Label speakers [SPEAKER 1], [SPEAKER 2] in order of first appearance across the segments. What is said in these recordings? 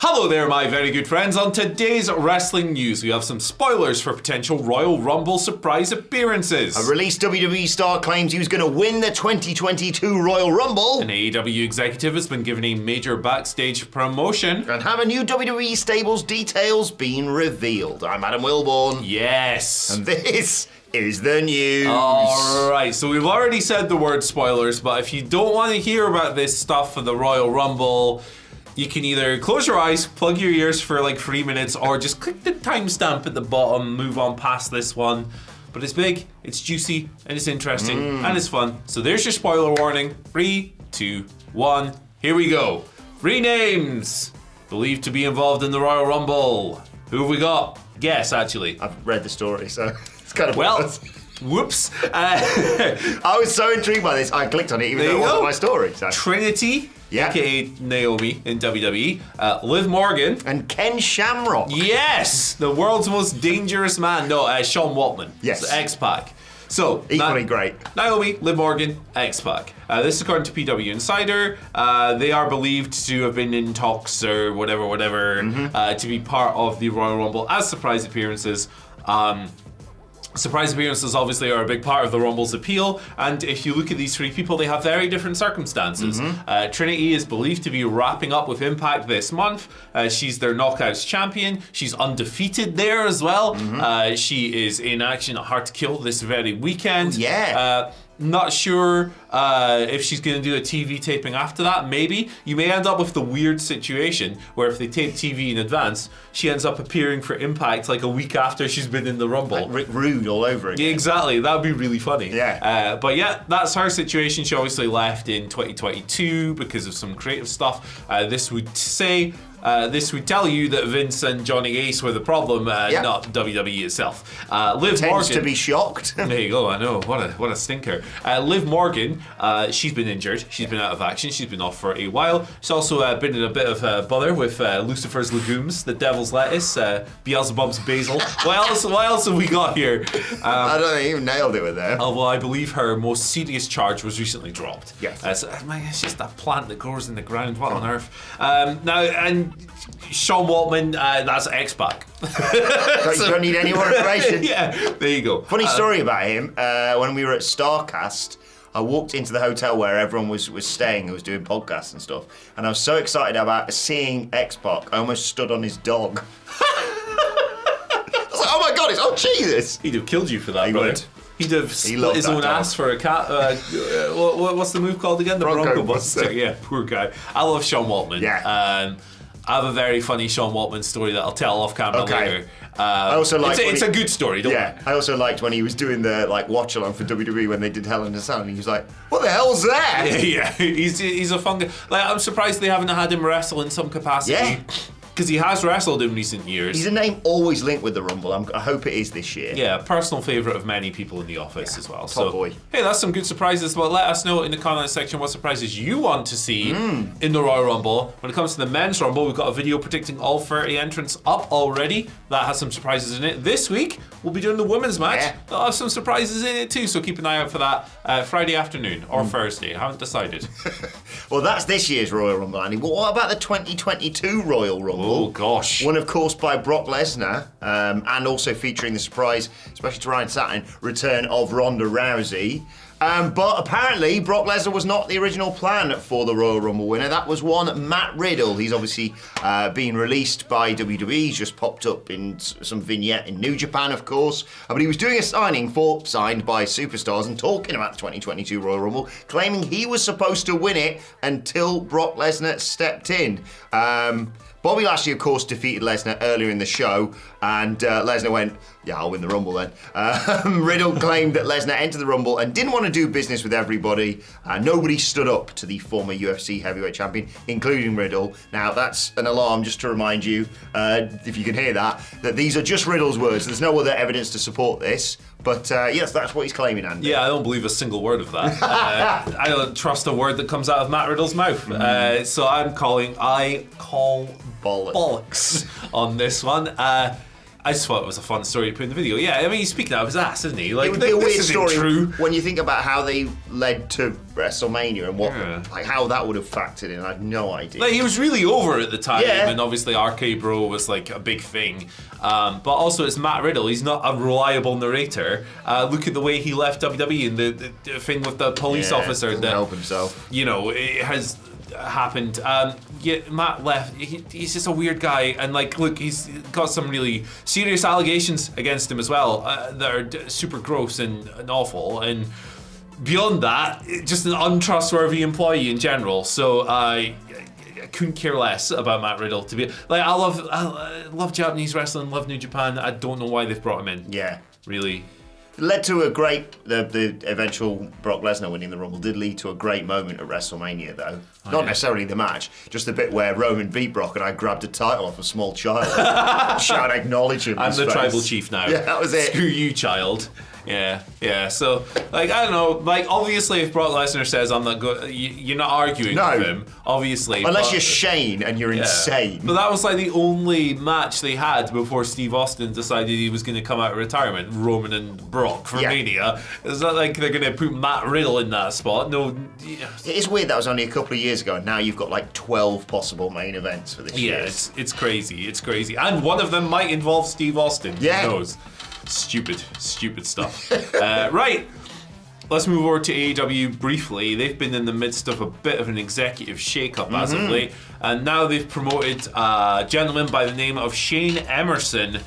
[SPEAKER 1] Hello there, my very good friends. On today's wrestling news, we have some spoilers for potential Royal Rumble surprise appearances.
[SPEAKER 2] A released WWE star claims he was going to win the 2022 Royal Rumble.
[SPEAKER 1] An AEW executive has been given a major backstage promotion.
[SPEAKER 2] And have a new WWE stables details been revealed. I'm Adam Wilborn.
[SPEAKER 1] Yes.
[SPEAKER 2] And this is the news.
[SPEAKER 1] Alright, so we've already said the word spoilers, but if you don't want to hear about this stuff for the Royal Rumble, you can either close your eyes, plug your ears for like 3 minutes, or just click the timestamp at the bottom, move on past this one. But it's big, it's juicy, and it's interesting, and it's fun. So there's your spoiler warning. 3, 2, 1, here we go. 3 names believed to be involved in the Royal Rumble. Who have we got? Guess, actually.
[SPEAKER 2] I've read the story, so it's kind of
[SPEAKER 1] whoops.
[SPEAKER 2] I was so intrigued by this, I clicked on it even though it wasn't my story. So.
[SPEAKER 1] Trinity, aka Naomi in WWE, Liv Morgan.
[SPEAKER 2] And Ken Shamrock.
[SPEAKER 1] Yes! The world's most dangerous man. No, Sean Waltman.
[SPEAKER 2] Yes.
[SPEAKER 1] So X-Pac. So,
[SPEAKER 2] equally great.
[SPEAKER 1] Naomi, Liv Morgan, X-Pac. This is according to PW Insider. They are believed to have been in talks or whatever, to be part of the Royal Rumble as surprise appearances. Surprise appearances obviously are a big part of the Rumble's appeal, and if you look at these 3 people, they have very different circumstances. Trinity is believed to be wrapping up with Impact this month. She's their Knockouts champion. She's undefeated there as well. She is in action at Hard to Kill this very weekend. Not sure if she's going to do a TV taping after that. Maybe. You may end up with the weird situation where if they tape TV in advance, she ends up appearing for Impact like a week after she's been in the Rumble.
[SPEAKER 2] Like Rick Rude all over again.
[SPEAKER 1] Yeah, exactly. That would be really funny.
[SPEAKER 2] Yeah.
[SPEAKER 1] But yeah, that's her situation. She obviously left in 2022 because of some creative stuff. This would tell you that Vince and Johnny Ace were the problem, not WWE itself. Liv Morgan
[SPEAKER 2] to be shocked.
[SPEAKER 1] There you go. I know. What a stinker. Liv Morgan, she's been injured. She's been out of action. She's been off for a while. She's also been in a bit of bother with Lucifer's legumes, the Devil's lettuce, Beelzebub's basil. What else have we got here?
[SPEAKER 2] I don't think you nailed it with that.
[SPEAKER 1] Oh well, I believe her most serious charge was recently dropped.
[SPEAKER 2] Yes.
[SPEAKER 1] It's just that plant that grows in the ground. What on earth? Now and Sean Waltman, that's X-Pac.
[SPEAKER 2] You don't need any more information.
[SPEAKER 1] Yeah, there you go.
[SPEAKER 2] Funny story about him, when we were at StarCast, I walked into the hotel where everyone was staying who was doing podcasts and stuff, and I was so excited about seeing X-Pac, I almost stood on his dog. I was like, oh my god, oh Jesus!
[SPEAKER 1] He'd have killed you for that,
[SPEAKER 2] He
[SPEAKER 1] brother.
[SPEAKER 2] would.
[SPEAKER 1] He'd have split his own ass for a cat. What's the move called again? The Bronco Buster. Yeah, poor guy. I love Sean Waltman.
[SPEAKER 2] Yeah.
[SPEAKER 1] I have a very funny Sean Waltman story that I'll tell off camera later.
[SPEAKER 2] I also like
[SPEAKER 1] it's a good story, don't
[SPEAKER 2] I also liked when he was doing the watch along for WWE when they did Hell in a Cell, and he was like, "What the hell's that?"
[SPEAKER 1] Yeah. He's a fun guy. I'm surprised they haven't had him wrestle in some capacity.
[SPEAKER 2] Yeah.
[SPEAKER 1] Because he has wrestled in recent years.
[SPEAKER 2] He's a name always linked with the Rumble. I hope it is this year.
[SPEAKER 1] Yeah, personal favourite of many people in the office as well.
[SPEAKER 2] Top boy.
[SPEAKER 1] Hey, that's some good surprises. Well, let us know in the comments section what surprises you want to see in the Royal Rumble. When it comes to the Men's Rumble, we've got a video predicting all 30 entrants up already. That has some surprises in it. This week, we'll be doing the Women's match.
[SPEAKER 2] Yeah.
[SPEAKER 1] That'll have some surprises in it too, so keep an eye out for that Friday afternoon or Thursday. I haven't decided.
[SPEAKER 2] Well, that's this year's Royal Rumble, Andy. But what about the 2022 Royal Rumble?
[SPEAKER 1] Oh, gosh.
[SPEAKER 2] Won, of course, by Brock Lesnar, and also featuring the surprise, especially to Ryan Satin, return of Ronda Rousey. But apparently, Brock Lesnar was not the original plan for the Royal Rumble winner. That was one Matt Riddle. He's obviously being released by WWE. He's just popped up in some vignette in New Japan, of course. But he was doing a signing signed by superstars and talking about the 2022 Royal Rumble, claiming he was supposed to win it until Brock Lesnar stepped in. Bobby Lashley, of course, defeated Lesnar earlier in the show, and Lesnar went, yeah, I'll win the Rumble then. Riddle claimed that Lesnar entered the Rumble and didn't want to do business with everybody. Nobody stood up to the former UFC heavyweight champion, including Riddle. Now, that's an alarm, just to remind you, if you can hear that these are just Riddle's words. There's no other evidence to support this. But yes, that's what he's claiming, Andy.
[SPEAKER 1] Yeah, I don't believe a single word of that. I don't trust a word that comes out of Matt Riddle's mouth. So I call bollocks on this one. I just thought it was a fun story to put in the video. Yeah, I mean, he's speaking out of his ass, isn't he? Like,
[SPEAKER 2] it would be a weird story
[SPEAKER 1] true.
[SPEAKER 2] when you think about how they led to WrestleMania and what, like, how that would have factored in. I have no idea.
[SPEAKER 1] Like, he was really over at the time, and obviously RK Bro was like a big thing. But also, it's Matt Riddle. He's not a reliable narrator. Look at the way he left WWE and the thing with the police officer.
[SPEAKER 2] Doesn't help himself.
[SPEAKER 1] You know, it has happened. Matt left. He's just a weird guy, and like, look, he's got some really serious allegations against him as well that are super gross and awful. And beyond that, just an untrustworthy employee in general. So I couldn't care less about Matt Riddle. To be like, I love Japanese wrestling, love New Japan. I don't know why they've brought him in.
[SPEAKER 2] Yeah,
[SPEAKER 1] really.
[SPEAKER 2] It led to a great, the eventual Brock Lesnar winning the Rumble did lead to a great moment at WrestleMania, though. Not necessarily the match, just the bit where Roman beat Brock and I grabbed a title off a small child. Shout, acknowledge him.
[SPEAKER 1] I'm the tribal chief now.
[SPEAKER 2] Yeah, that was it.
[SPEAKER 1] Screw you, child. Yeah. So, like, I don't know. Like, obviously, if Brock Lesnar says I'm not good, you're not arguing with him. Obviously,
[SPEAKER 2] unless you're Shane and you're insane.
[SPEAKER 1] But that was like the only match they had before Steve Austin decided he was going to come out of retirement. Roman and Brock for Mania. It's not like they're going to put Matt Riddle in that spot. No.
[SPEAKER 2] It is weird. That was only a couple of years ago, and now you've got like 12 possible main events for this year.
[SPEAKER 1] Yeah, it's crazy. It's crazy, and one of them might involve Steve Austin.
[SPEAKER 2] Yeah.
[SPEAKER 1] Who knows? Stupid stuff. Right, let's move over to AEW briefly. They've been in the midst of a bit of an executive shake-up as of late, and now they've promoted a gentleman by the name of Shane Emerson.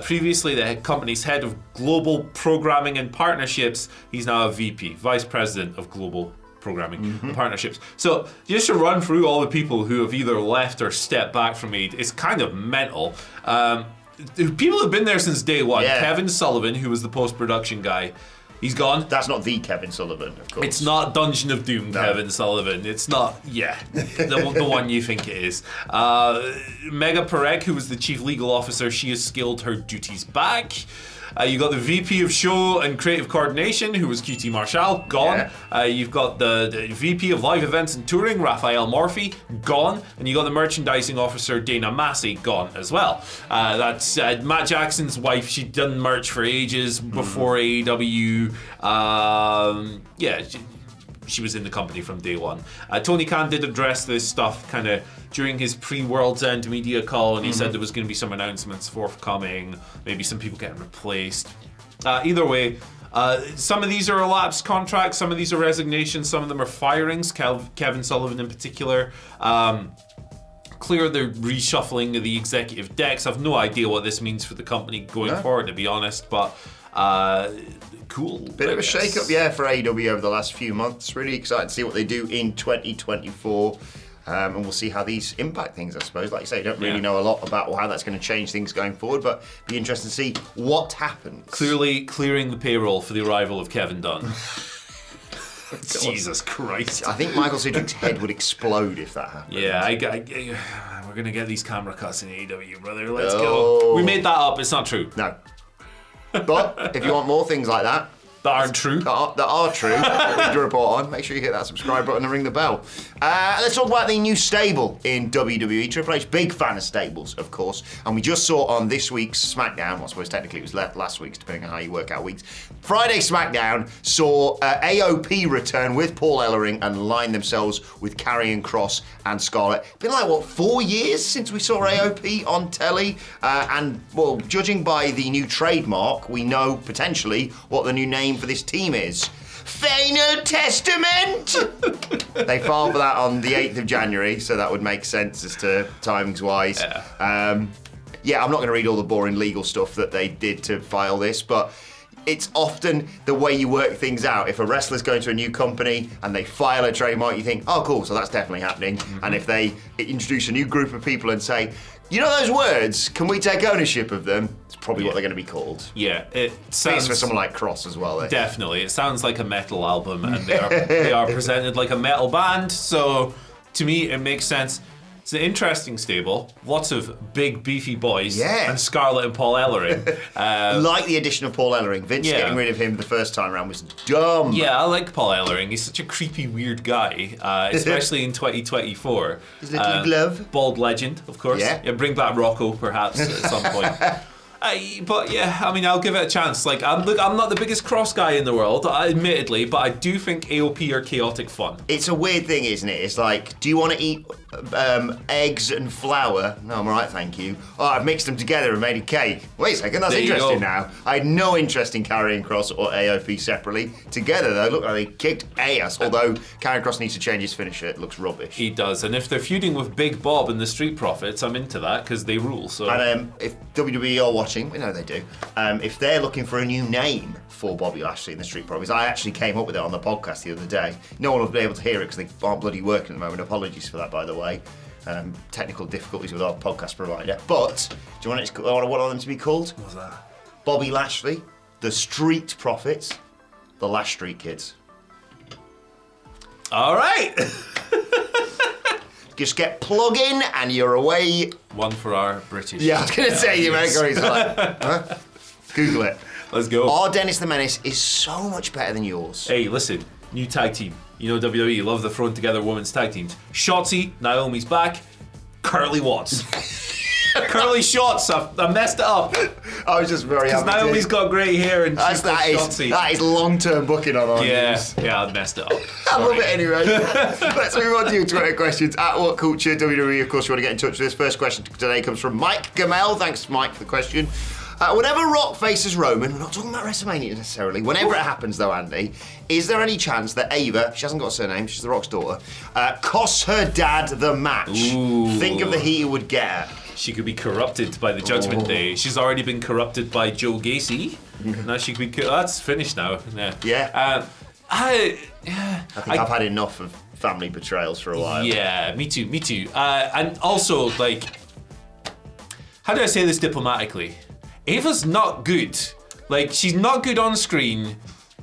[SPEAKER 1] Previously the company's head of global programming and partnerships. He's now a VP, Vice President of Global Programming and Partnerships. So just to run through all the people who have either left or stepped back from AEW, it's kind of mental. People have been there since day one.
[SPEAKER 2] Yeah.
[SPEAKER 1] Kevin Sullivan, who was the post-production guy, he's gone.
[SPEAKER 2] That's not the Kevin Sullivan, of course.
[SPEAKER 1] It's not Dungeon of Doom Kevin Sullivan. It's not, the one you think it is. Mega Perek, who was the chief legal officer, she has scaled her duties back. You got the VP of Show and Creative Coordination, who was QT Marshall, gone. You've got the VP of Live Events and Touring, Raphael Morphy, gone. And you got the Merchandising Officer, Dana Massey, gone as well. That's Matt Jackson's wife. She'd done merch for ages before AEW. She was in the company from day one. Tony Khan did address this stuff kind of during his pre-World's End media call, and he said there was going to be some announcements forthcoming, maybe some people getting replaced. Either way, some of these are elapsed contracts, some of these are resignations, some of them are firings, Kevin Sullivan in particular. Clear the reshuffling of the executive decks. I've no idea what this means for the company going forward, to be honest, but cool.
[SPEAKER 2] Bit of a shake-up, for AEW over the last few months. Really excited to see what they do in 2024. And we'll see how these impact things, I suppose. Like you say, you don't really know a lot about how that's going to change things going forward, but be interesting to see what happens.
[SPEAKER 1] Clearly clearing the payroll for the arrival of Kevin Dunn. Jesus Christ.
[SPEAKER 2] I think Michael Sidgwick's head would explode if that happened.
[SPEAKER 1] Yeah, we're going to get these camera cuts in AEW, brother. Let's go. We made that up. It's not true.
[SPEAKER 2] No. But if you want more things like that,
[SPEAKER 1] that aren't true.
[SPEAKER 2] That are true. What we do report on. Make sure you hit that subscribe button and ring the bell. Let's talk about the new stable in WWE. Triple H, big fan of stables, of course. And we just saw on this week's SmackDown, well, I suppose technically it was last week's, depending on how you work out weeks. Friday SmackDown saw AOP return with Paul Ellering and line themselves with Karrion Kross and Scarlett. Been like, 4 years since we saw AOP on telly? And, well, judging by the new trademark, we know potentially what the new name for this team is. Final Testament! They filed for that on the 8th of January, so that would make sense as to timings-wise. I'm not going to read all the boring legal stuff that they did to file this, but it's often the way you work things out. If a wrestler's going to a new company and they file a trademark, you think, oh, cool, so that's definitely happening. And if they introduce a new group of people and say, you know those words, can we take ownership of them? It's probably what they're going to be called.
[SPEAKER 1] Yeah, it sounds...
[SPEAKER 2] for someone like Cross as well.
[SPEAKER 1] Definitely. It sounds like a metal album, and they are presented like a metal band, so to me it makes sense. It's an interesting stable. Lots of big, beefy boys.
[SPEAKER 2] Yeah. And
[SPEAKER 1] Scarlett and Paul Ellering.
[SPEAKER 2] Like the addition of Paul Ellering. Vince getting rid of him the first time around was dumb.
[SPEAKER 1] Yeah, I like Paul Ellering. He's such a creepy, weird guy, especially in 2024.
[SPEAKER 2] His little glove.
[SPEAKER 1] Bald legend, of course.
[SPEAKER 2] Yeah.
[SPEAKER 1] Bring back Rocco, perhaps, at some point. But yeah, I mean, I'll give it a chance. Like, I'm not the biggest cross guy in the world, admittedly, but I do think AOP are chaotic fun.
[SPEAKER 2] It's a weird thing, isn't it? It's like, do you want to eat eggs and flour? No, I'm alright, thank you. Oh, I've mixed them together and made a cake. Wait a second, that's interesting now. I had no interest in Karrion Kross or AOP separately. Together, they look like they kicked ass, although Karrion Kross needs to change his finisher. It looks rubbish.
[SPEAKER 1] He does, and if they're feuding with Big Bob and the Street Profits, I'm into that, because they rule, so...
[SPEAKER 2] And if WWE are watching, we know they do, if they're looking for a new name for Bobby Lashley and the Street Profits, I actually came up with it on the podcast the other day. No one will be able to hear it because they aren't bloody working at the moment. Apologies for that, by the way. Technical difficulties with our podcast provider. But do you want I want them to be called?
[SPEAKER 1] What's that?
[SPEAKER 2] Bobby Lashley, the Street Profits, the Lash Street Kids.
[SPEAKER 1] All right.
[SPEAKER 2] Just get plug in and you're away.
[SPEAKER 1] One for our British.
[SPEAKER 2] Yeah, I was going to say the Americans are like, huh? Google it.
[SPEAKER 1] Let's go.
[SPEAKER 2] Our Dennis the Menace is so much better than yours.
[SPEAKER 1] Hey, listen, new tag team. You know WWE love the throwing together women's tag teams. Shotzi, Naomi's back. Curly Watts. Curly Shots. I messed it up.
[SPEAKER 2] I was just very happy.
[SPEAKER 1] Because Naomi's got grey hair and she's got Shotzi.
[SPEAKER 2] That is long-term booking on our news.
[SPEAKER 1] Yeah, I messed it up.
[SPEAKER 2] I love it anyway. Let's move on to your Twitter questions. At What Culture WWE, of course, you want to get in touch with us. First question today comes from Mike Gamel. Thanks, Mike, for the question. Whenever Rock faces Roman, we're not talking about WrestleMania necessarily, whenever it happens though, Andy, is there any chance that Ava, she hasn't got a surname, she's The Rock's daughter, costs her dad the match?
[SPEAKER 1] Ooh.
[SPEAKER 2] Think of the heat it would get.
[SPEAKER 1] She could be corrupted by the Judgment Day. She's already been corrupted by Joe Gacy. Now she could be... That's finished now.
[SPEAKER 2] Yeah.
[SPEAKER 1] I
[SPEAKER 2] think I've had enough of family betrayals for a while.
[SPEAKER 1] Yeah, me too. And also, like... How do I say this diplomatically? Ava's not good. Like, she's not good on screen.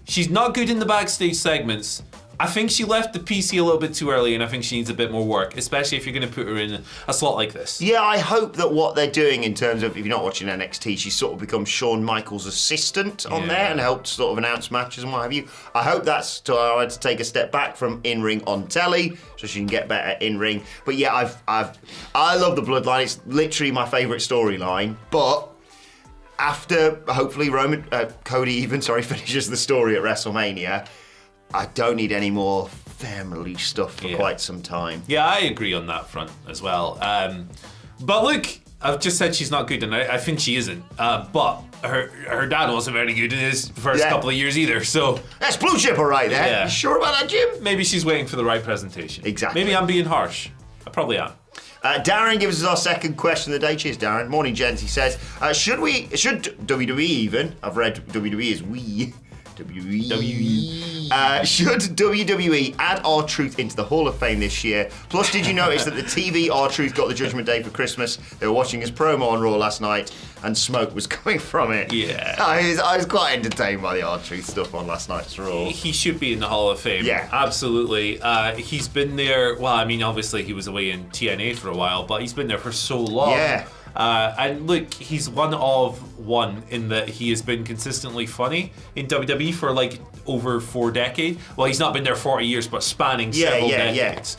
[SPEAKER 1] She's not good in the backstage segments. I think she left the PC a little bit too early, and I think she needs a bit more work, especially if you're going to put her in a slot like this.
[SPEAKER 2] Yeah, I hope that what they're doing in terms of, if you're not watching NXT, she's sort of become Shawn Michaels' assistant on there and helped sort of announce matches and what have you. I hope that's to allow her to take a step back from in-ring on telly, so she can get better in-ring. But yeah, I love the Bloodline. It's literally my favourite storyline, but... After, hopefully, Cody finishes the story at WrestleMania, I don't need any more family stuff for quite some time.
[SPEAKER 1] Yeah, I agree on that front as well. But look, I've just said she's not good, and I think she isn't. But her dad wasn't very good in his first couple of years either, so...
[SPEAKER 2] That's blue chipper right there.
[SPEAKER 1] Yeah.
[SPEAKER 2] You sure about that, Jim?
[SPEAKER 1] Maybe she's waiting for the right presentation.
[SPEAKER 2] Exactly.
[SPEAKER 1] Maybe I'm being harsh. I probably am.
[SPEAKER 2] Darren gives us our second question of the day. Cheers, Darren. Morning, gents. He says, should WWE even, I've read WWE as we, should WWE add R-Truth into the Hall of Fame this year? Plus, did you notice that the TV R-Truth got the Judgment Day for Christmas? They were watching his promo on Raw last night and smoke was coming from it.
[SPEAKER 1] Yeah.
[SPEAKER 2] I was quite entertained by the R-Truth stuff on last night's Raw.
[SPEAKER 1] He should be in the Hall of Fame.
[SPEAKER 2] Yeah.
[SPEAKER 1] Absolutely. He's been there, well, I mean, obviously he was away in TNA for a while, but he's been there for so long.
[SPEAKER 2] Yeah.
[SPEAKER 1] And look, he's one in that he has been consistently funny in WWE for like over 4 decades. Well, he's not been there 40 years, but spanning several decades.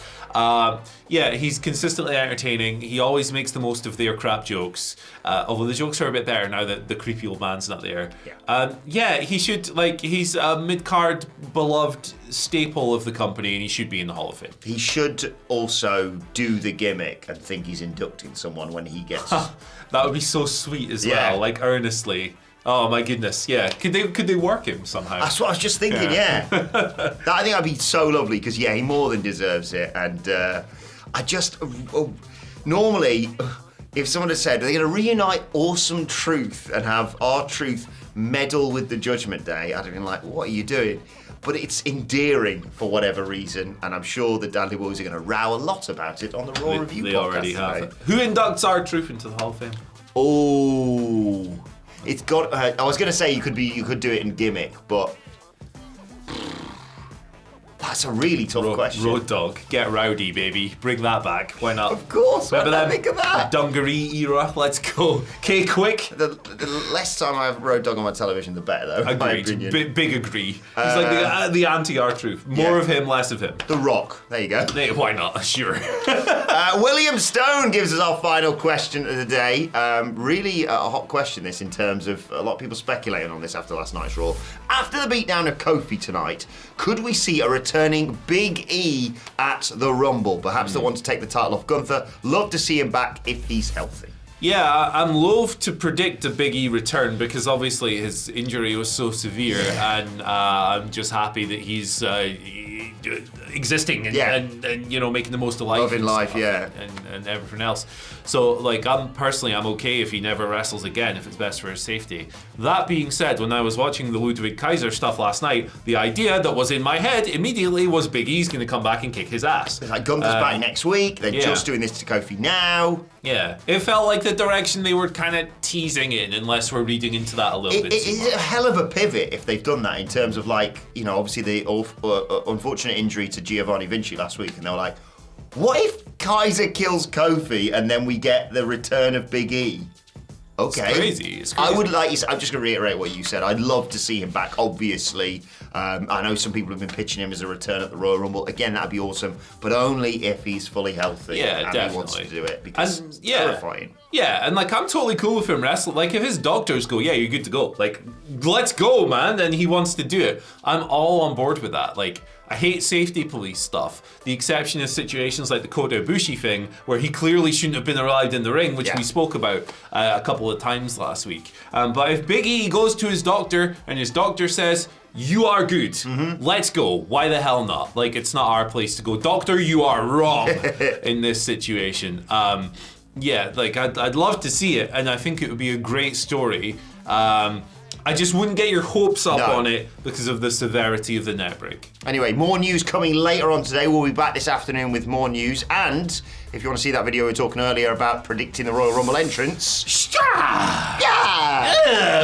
[SPEAKER 1] He's consistently entertaining. He always makes the most of their crap jokes. Although the jokes are a bit better now that the creepy old man's not there. He should, he's a mid-card beloved staple of the company, and he should be in the Hall of Fame.
[SPEAKER 2] He should also do the gimmick and think he's inducting someone when he gets...
[SPEAKER 1] That would be so sweet as well, like earnestly. Oh my goodness, yeah. Could they work him somehow?
[SPEAKER 2] That's what I was just thinking, yeah. I think that'd be so lovely because, he more than deserves it. And normally, if someone had said, they're going to reunite Awesome Truth and have R-Truth meddle with the Judgment Day, I'd have been like, what are you doing? But it's endearing for whatever reason, and I'm sure the Dudley Boys are going to row a lot about it on the Raw Review podcast.
[SPEAKER 1] They already have. Who inducts R-Truth into the Hall of Fame?
[SPEAKER 2] Oh, it's got. I was going to say you could do it in gimmick, but That's a really tough question.
[SPEAKER 1] Road Dogg, get rowdy, baby. Bring that back. Why not?
[SPEAKER 2] Of course. What did I think of that?
[SPEAKER 1] Dungaree era. Let's go. Okay, quick.
[SPEAKER 2] The less time I have Road Dogg on my television, the better, though. In my opinion.
[SPEAKER 1] Big agree. He's like the anti-R-Truth. More of him, less of him.
[SPEAKER 2] The Rock. There you go.
[SPEAKER 1] Hey, why not? Sure.
[SPEAKER 2] William Stone gives us our final question of the day. Really a hot question, this, in terms of a lot of people speculating on this after last night's Raw. After the beatdown of Kofi tonight, could we see a returning Big E at the Rumble? Perhaps the one to take the title off Gunther. Love to see him back if he's healthy.
[SPEAKER 1] Yeah, I'm loath to predict a Big E return because obviously his injury was so severe, and I'm just happy that he's existing and you know, making the most of life.
[SPEAKER 2] Loving life,
[SPEAKER 1] and everything else. So like, I'm okay if he never wrestles again, if it's best for his safety. That being said, when I was watching the Ludwig Kaiser stuff last night, the idea that was in my head immediately was Big E's going to come back and kick his ass.
[SPEAKER 2] It's like Gunther's back next week. They're just doing this to Kofi now.
[SPEAKER 1] Yeah, it felt like the direction they were kind of teasing in, unless we're reading into that a little bit.
[SPEAKER 2] It is a hell of a pivot if they've done that, in terms of, like, you know, obviously the unfortunate injury to Giovanni Vinci last week, and they were like, what if Kaiser kills Kofi and then we get the return of Big E? Okay.
[SPEAKER 1] It's crazy.
[SPEAKER 2] I would like. I'm just going to reiterate what you said. I'd love to see him back, obviously. I know some people have been pitching him as a return at the Royal Rumble. Again, that'd be awesome, but only if he's fully healthy and
[SPEAKER 1] definitely.
[SPEAKER 2] he wants to do it, because it's terrifying.
[SPEAKER 1] Yeah, and like, I'm totally cool with him wrestling. Like, if his doctors go, yeah, you're good to go. Like, let's go, man. And he wants to do it. I'm all on board with that. Like, I hate safety police stuff. The exception is situations like the Kota Ibushi thing, where he clearly shouldn't have been allowed in the ring, which we spoke about a couple of times last week. But if Big E goes to his doctor and his doctor says, you are good, let's go, why the hell not? Like, it's not our place to go, doctor, you are wrong in this situation. Yeah, like, I'd love to see it, and I think it would be a great story. I just wouldn't get your hopes up on it because of the severity of the net break.
[SPEAKER 2] Anyway, more news coming later on today. We'll be back this afternoon with more news. And if you want to see that video we were talking earlier about predicting the Royal Rumble entrance...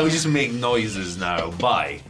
[SPEAKER 1] We just make noises now. Bye.